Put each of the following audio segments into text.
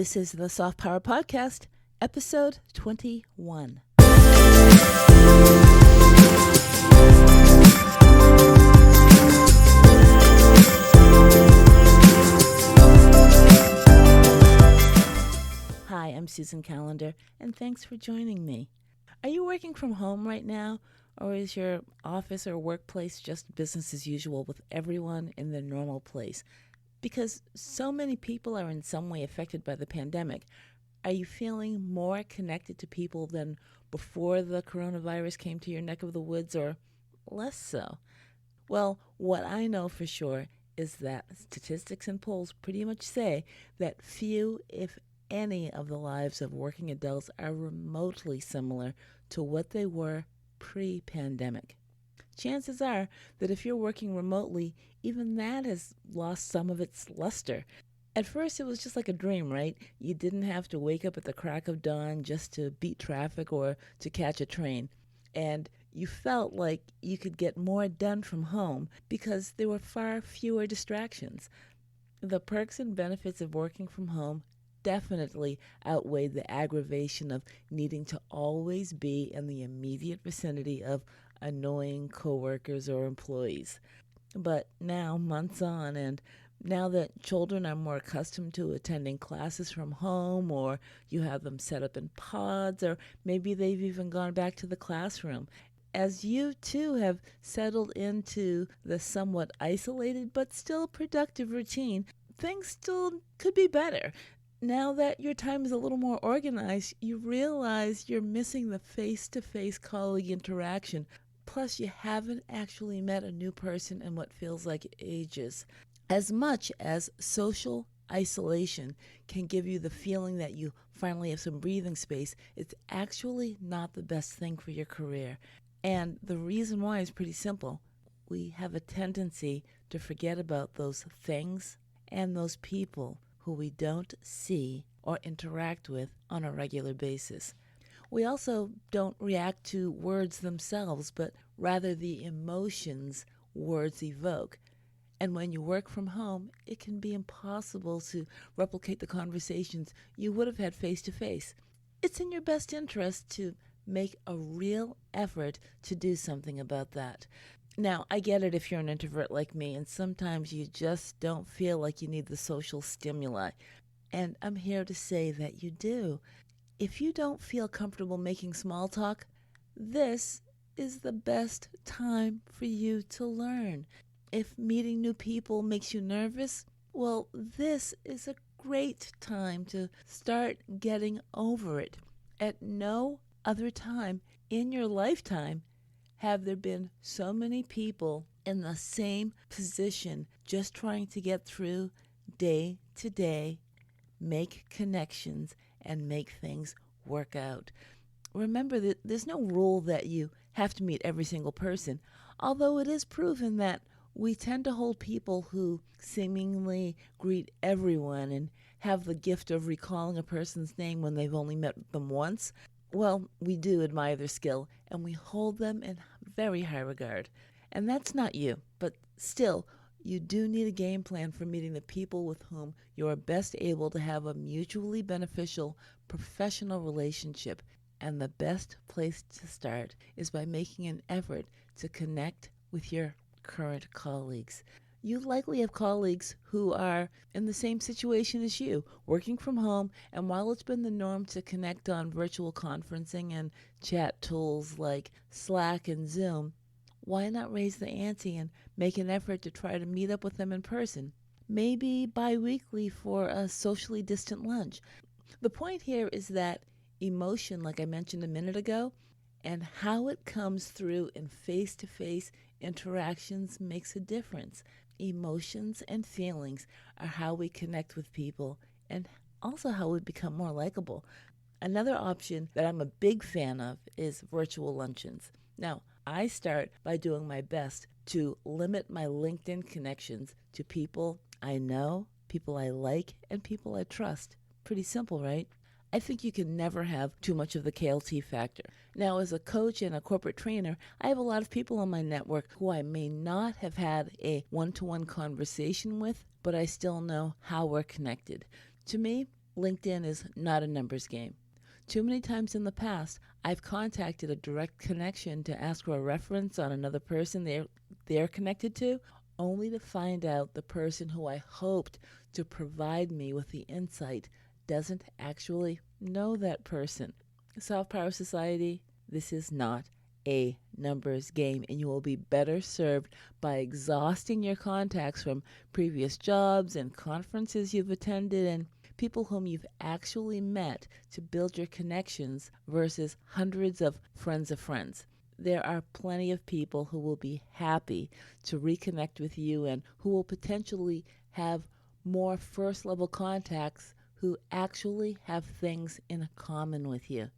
This is the Soft Power Podcast, episode 21. Hi, I'm Susan Callender, and thanks for joining me. Are you working from home right now, or is your office or workplace just business as usual with everyone in their normal place? Because so many people are in some way affected by the pandemic, are you feeling more connected to people than before the coronavirus came to your neck of the woods, or less so? Well, what I know for sure is that statistics and polls pretty much say that few, if any, of the lives of working adults are remotely similar to what they were pre-pandemic. Chances are that if you're working remotely, even that has lost some of its luster. At first, it was just like a dream, right? You didn't have to wake up at the crack of dawn just to beat traffic or to catch a train. And you felt like you could get more done from home because there were far fewer distractions. The perks and benefits of working from home definitely outweighed the aggravation of needing to always be in the immediate vicinity of annoying coworkers or employees. But now, months on, and now that children are more accustomed to attending classes from home, or you have them set up in pods, or maybe they've even gone back to the classroom, as you too have settled into the somewhat isolated but still productive routine, things still could be better. Now that your time is a little more organized, you realize you're missing the face-to-face colleague interaction. Plus, you haven't actually met a new person in what feels like ages. As much as social isolation can give you the feeling that you finally have some breathing space, it's actually not the best thing for your career. And the reason why is pretty simple. We have a tendency to forget about those things and those people who we don't see or interact with on a regular basis. We also don't react to words themselves, but rather the emotions words evoke. And when you work from home, it can be impossible to replicate the conversations you would have had face to face. It's in your best interest to make a real effort to do something about that. Now, I get it if you're an introvert like me, and sometimes you just don't feel like you need the social stimuli. And I'm here to say that you do. If you don't feel comfortable making small talk, this is the best time for you to learn. If meeting new people makes you nervous, well, this is a great time to start getting over it. At no other time in your lifetime have there been so many people in the same position just trying to get through day to day, make connections, and make things work out. Remember that there's no rule that you have to meet every single person, although it is proven that we tend to hold people who seemingly greet everyone and have the gift of recalling a person's name when they've only met them once. Well, we do admire their skill, and we hold them in very high regard. And that's not you, but still, you do need a game plan for meeting the people with whom you are best able to have a mutually beneficial professional relationship. And the best place to start is by making an effort to connect with your current colleagues. You likely have colleagues who are in the same situation as you, working from home, and while it's been the norm to connect on virtual conferencing and chat tools like Slack and Zoom, why not raise the ante and make an effort to try to meet up with them in person? Maybe bi-weekly for a socially distant lunch. The point here is that emotion, like I mentioned a minute ago, and how it comes through in face-to-face interactions makes a difference. Emotions and feelings are how we connect with people and also how we become more likable. Another option that I'm a big fan of is virtual luncheons. Now, I start by doing my best to limit my LinkedIn connections to people I know, people I like, and people I trust. Pretty simple, right? I think you can never have too much of the KLT factor. Now, as a coach and a corporate trainer, I have a lot of people on my network who I may not have had a one-to-one conversation with, but I still know how we're connected. To me, LinkedIn is not a numbers game. Too many times in the past, I've contacted a direct connection to ask for a reference on another person they're connected to, only to find out the person who I hoped to provide me with the insight doesn't actually know that person. Soft Power Society, this is not a numbers game, and you will be better served by exhausting your contacts from previous jobs and conferences you've attended and people whom you've actually met to build your connections versus hundreds of friends. There are plenty of people who will be happy to reconnect with you and who will potentially have more first level contacts who actually have things in common with you.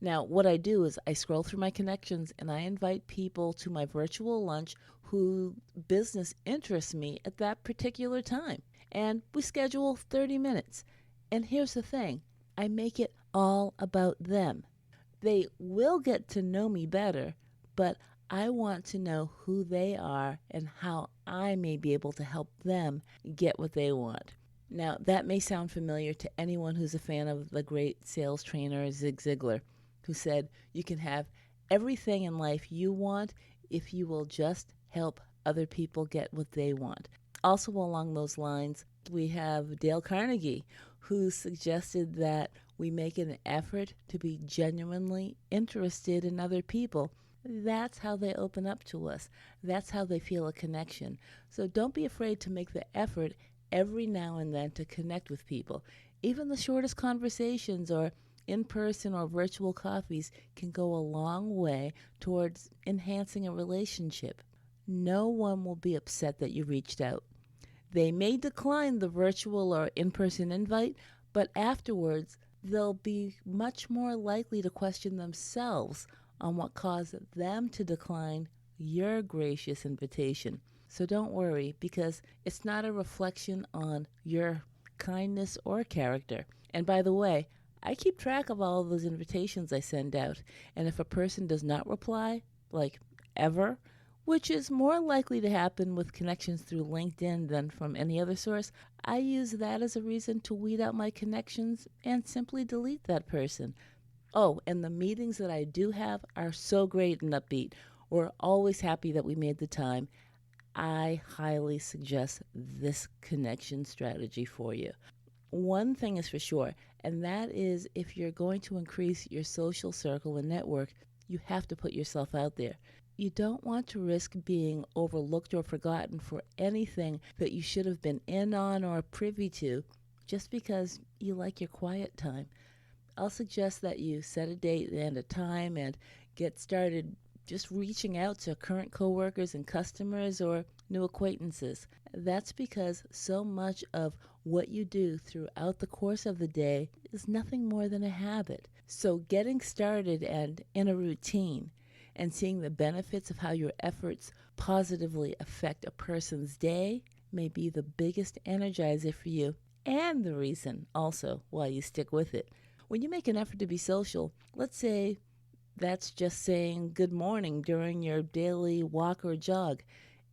Now, what I do is I scroll through my connections and I invite people to my virtual lunch who business interests me at that particular time. And we schedule 30 minutes. And here's the thing, I make it all about them. They will get to know me better, but I want to know who they are and how I may be able to help them get what they want. Now, that may sound familiar to anyone who's a fan of the great sales trainer Zig Ziglar, who said you can have everything in life you want if you will just help other people get what they want. Also along those lines, we have Dale Carnegie, who suggested that we make an effort to be genuinely interested in other people. That's how they open up to us. That's how they feel a connection. So don't be afraid to make the effort every now and then to connect with people. Even the shortest conversations or in-person or virtual coffees can go a long way towards enhancing a relationship. No one will be upset that you reached out. They may decline the virtual or in-person invite, but afterwards they'll be much more likely to question themselves on what caused them to decline your gracious invitation. So don't worry, because it's not a reflection on your kindness or character. And by the way, I keep track of all of those invitations I send out, and if a person does not reply, like ever, which is more likely to happen with connections through LinkedIn than from any other source, I use that as a reason to weed out my connections and simply delete that person. Oh, and the meetings that I do have are so great and upbeat. We're always happy that we made the time. I highly suggest this connection strategy for you. One thing is for sure, and that is if you're going to increase your social circle and network, you have to put yourself out there. You don't want to risk being overlooked or forgotten for anything that you should have been in on or privy to just because you like your quiet time. I'll suggest that you set a date and a time and get started just reaching out to current coworkers and customers or new acquaintances. That's because so much of what you do throughout the course of the day is nothing more than a habit. So getting started and in a routine and seeing the benefits of how your efforts positively affect a person's day may be the biggest energizer for you and the reason also why you stick with it. When you make an effort to be social, let's say that's just saying good morning during your daily walk or jog,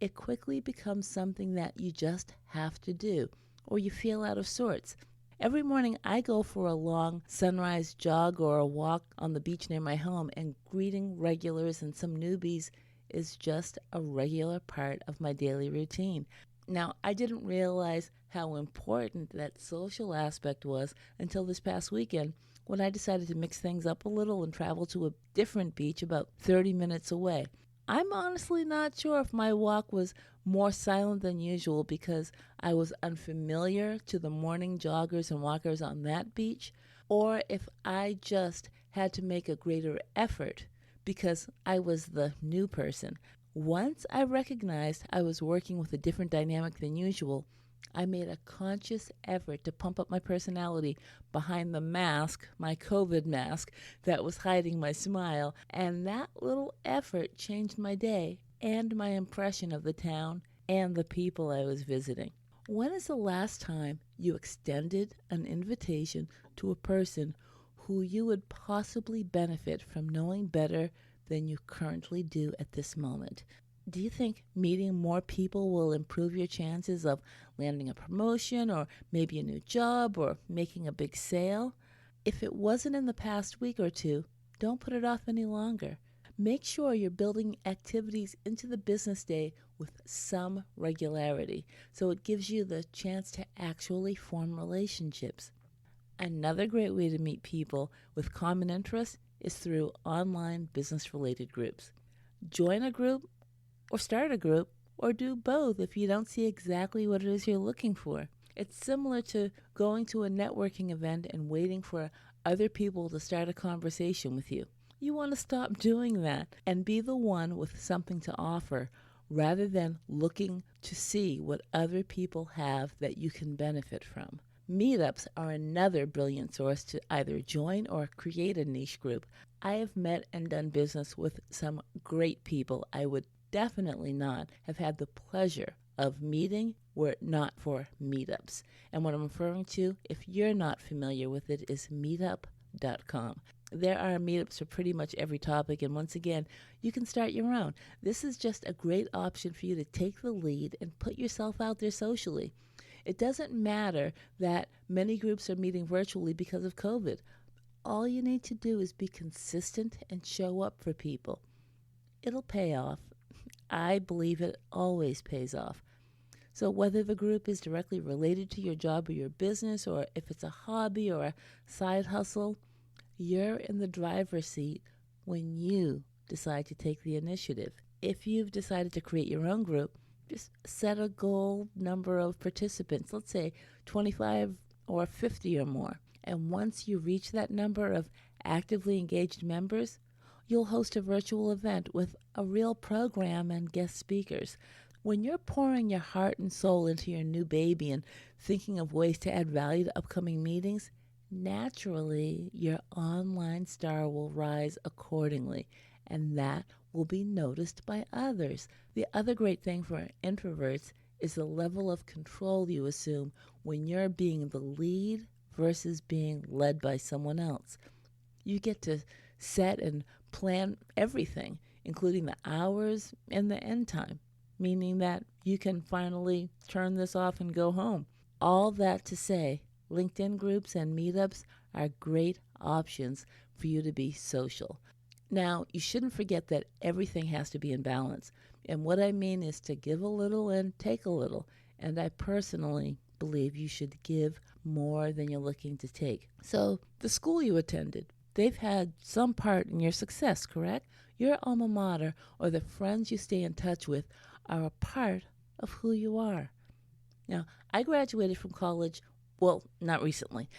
it quickly becomes something that you just have to do, or you feel out of sorts. Every morning I go for a long sunrise jog or a walk on the beach near my home, and greeting regulars and some newbies is just a regular part of my daily routine. Now, I didn't realize how important that social aspect was until this past weekend when I decided to mix things up a little and travel to a different beach about 30 minutes away. I'm honestly not sure if my walk was more silent than usual because I was unfamiliar to the morning joggers and walkers on that beach, or if I just had to make a greater effort because I was the new person. Once I recognized I was working with a different dynamic than usual, I made a conscious effort to pump up my personality behind the mask, my COVID mask, that was hiding my smile, and that little effort changed my day and my impression of the town and the people I was visiting. When is the last time you extended an invitation to a person who you would possibly benefit from knowing better than you currently do at this moment? Do you think meeting more people will improve your chances of landing a promotion or maybe a new job or making a big sale? If it wasn't in the past week or two, don't put it off any longer. Make sure you're building activities into the business day with some regularity so it gives you the chance to actually form relationships. Another great way to meet people with common interests is through online business related groups. Join a group or start a group, or do both if you don't see exactly what it is you're looking for. It's similar to going to a networking event and waiting for other people to start a conversation with you. You want to stop doing that and be the one with something to offer rather than looking to see what other people have that you can benefit from. Meetups are another brilliant source to either join or create a niche group. I have met and done business with some great people I would definitely not have had the pleasure of meeting were it not for meetups. And what I'm referring to, if you're not familiar with it, is meetup.com. There are meetups for pretty much every topic, and once again, you can start your own. This is just a great option for you to take the lead and put yourself out there socially. It doesn't matter that many groups are meeting virtually because of COVID. All you need to do is be consistent and show up for people. It'll pay off. I believe it always pays off. So whether the group is directly related to your job or your business, or if it's a hobby or a side hustle, you're in the driver's seat when you decide to take the initiative. If you've decided to create your own group, just set a goal number of participants, let's say 25 or 50 or more. And once you reach that number of actively engaged members, you'll host a virtual event with a real program and guest speakers. When you're pouring your heart and soul into your new baby and thinking of ways to add value to upcoming meetings, naturally your online star will rise accordingly, and that will be noticed by others. The other great thing for introverts is the level of control you assume when you're being the lead versus being led by someone else. You get to set and plan everything, including the hours and the end time, meaning that you can finally turn this off and go home. All that to say, LinkedIn groups and meetups are great options for you to be social. Now, you shouldn't forget that everything has to be in balance. And what I mean is to give a little and take a little. And I personally believe you should give more than you're looking to take. So, the school you attended, they've had some part in your success, correct? Your alma mater or the friends you stay in touch with are a part of who you are. Now, I graduated from college, well, not recently,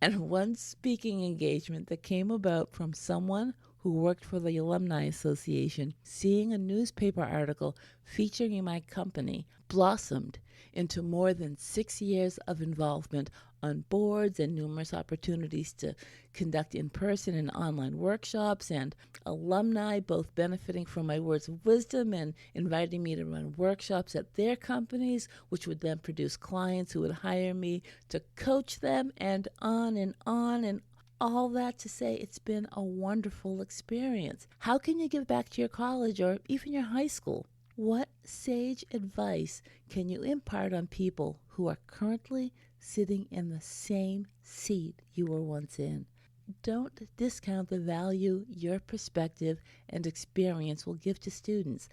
and one speaking engagement that came about from someone who worked for the Alumni Association, seeing a newspaper article featuring my company blossomed into more than 6 years of involvement on boards and numerous opportunities to conduct in-person and online workshops, and alumni both benefiting from my words of wisdom and inviting me to run workshops at their companies, which would then produce clients who would hire me to coach them, and on and on and all that to say it's been a wonderful experience. How can you give back to your college or even your high school? What sage advice can you impart on people who are currently sitting in the same seat you were once in? Don't discount the value your perspective and experience will give to students.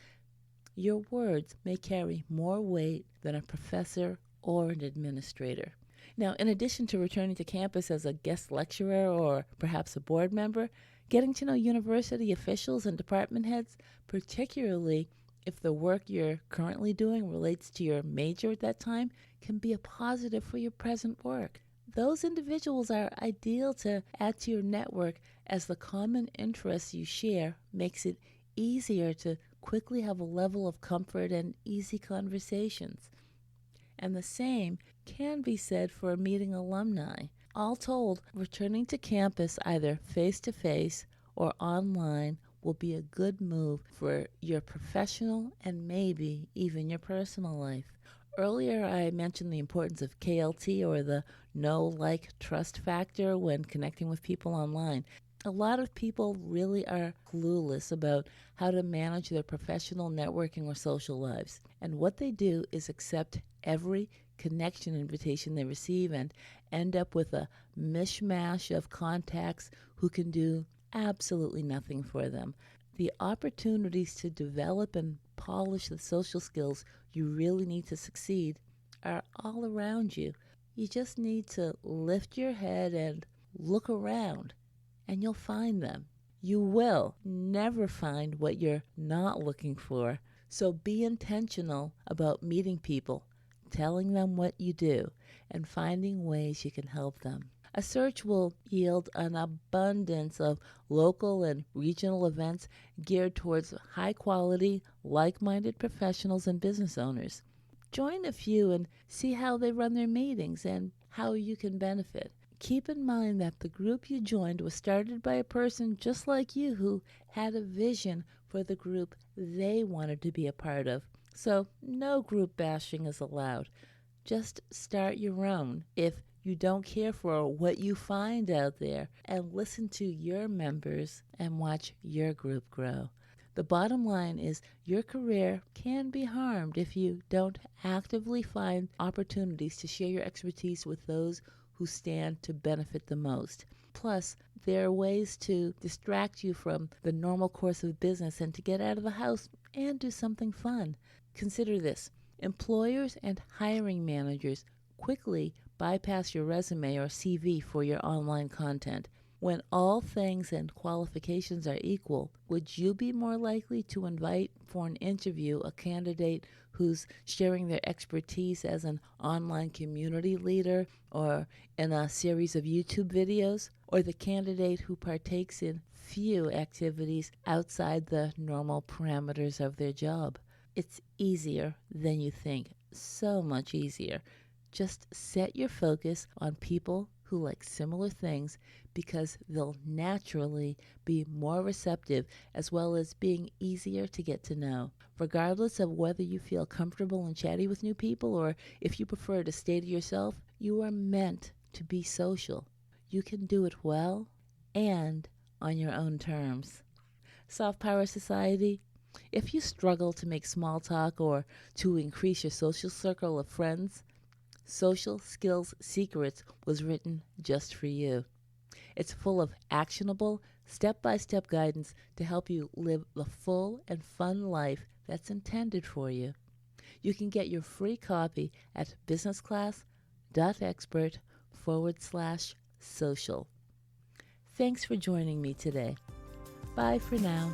Your words may carry more weight than a professor or an administrator. Now, in addition to returning to campus as a guest lecturer or perhaps a board member, getting to know university officials and department heads, particularly if the work you're currently doing relates to your major at that time, can be a positive for your present work. Those individuals are ideal to add to your network, as the common interests you share makes it easier to quickly have a level of comfort and easy conversations. And the same can be said for meeting alumni. All told, returning to campus either face-to-face or online will be a good move for your professional and maybe even your personal life. Earlier, I mentioned the importance of KLT, or the know, like, trust factor when connecting with people online. A lot of people really are clueless about how to manage their professional networking or social lives. And what they do is accept every connection invitation they receive and end up with a mishmash of contacts who can do absolutely nothing for them. The opportunities to develop and polish the social skills you really need to succeed are all around you. You just need to lift your head and look around, and you'll find them. You will never find what you're not looking for. So be intentional about meeting people, telling them what you do, and finding ways you can help them. A search will yield an abundance of local and regional events geared towards high quality, like minded professionals and business owners. Join a few and see how they run their meetings and how you can benefit. Keep in mind that the group you joined was started by a person just like you who had a vision for the group they wanted to be a part of. So no group bashing is allowed. Just start your own if you don't care for what you find out there, and listen to your members and watch your group grow. The bottom line is your career can be harmed if you don't actively find opportunities to share your expertise with those who stand to benefit the most. Plus, there are ways to distract you from the normal course of business and to get out of the house and do something fun. Consider this. Employers and hiring managers quickly bypass your resume or CV for your online content. When all things and qualifications are equal, would you be more likely to invite for an interview a candidate who's sharing their expertise as an online community leader or in a series of YouTube videos, or the candidate who partakes in few activities outside the normal parameters of their job? It's easier than you think, so much easier. Just set your focus on people who like similar things because they'll naturally be more receptive as well as being easier to get to know. Regardless of whether you feel comfortable and chatty with new people or if you prefer to stay to yourself, you are meant to be social. You can do it well and on your own terms. Soft Power Society, if you struggle to make small talk or to increase your social circle of friends, Social Skills Secrets was written just for you. It's full of actionable, step-by-step guidance to help you live the full and fun life that's intended for you. You can get your free copy at businessclass.expert/social. Thanks for joining me today. Bye for now.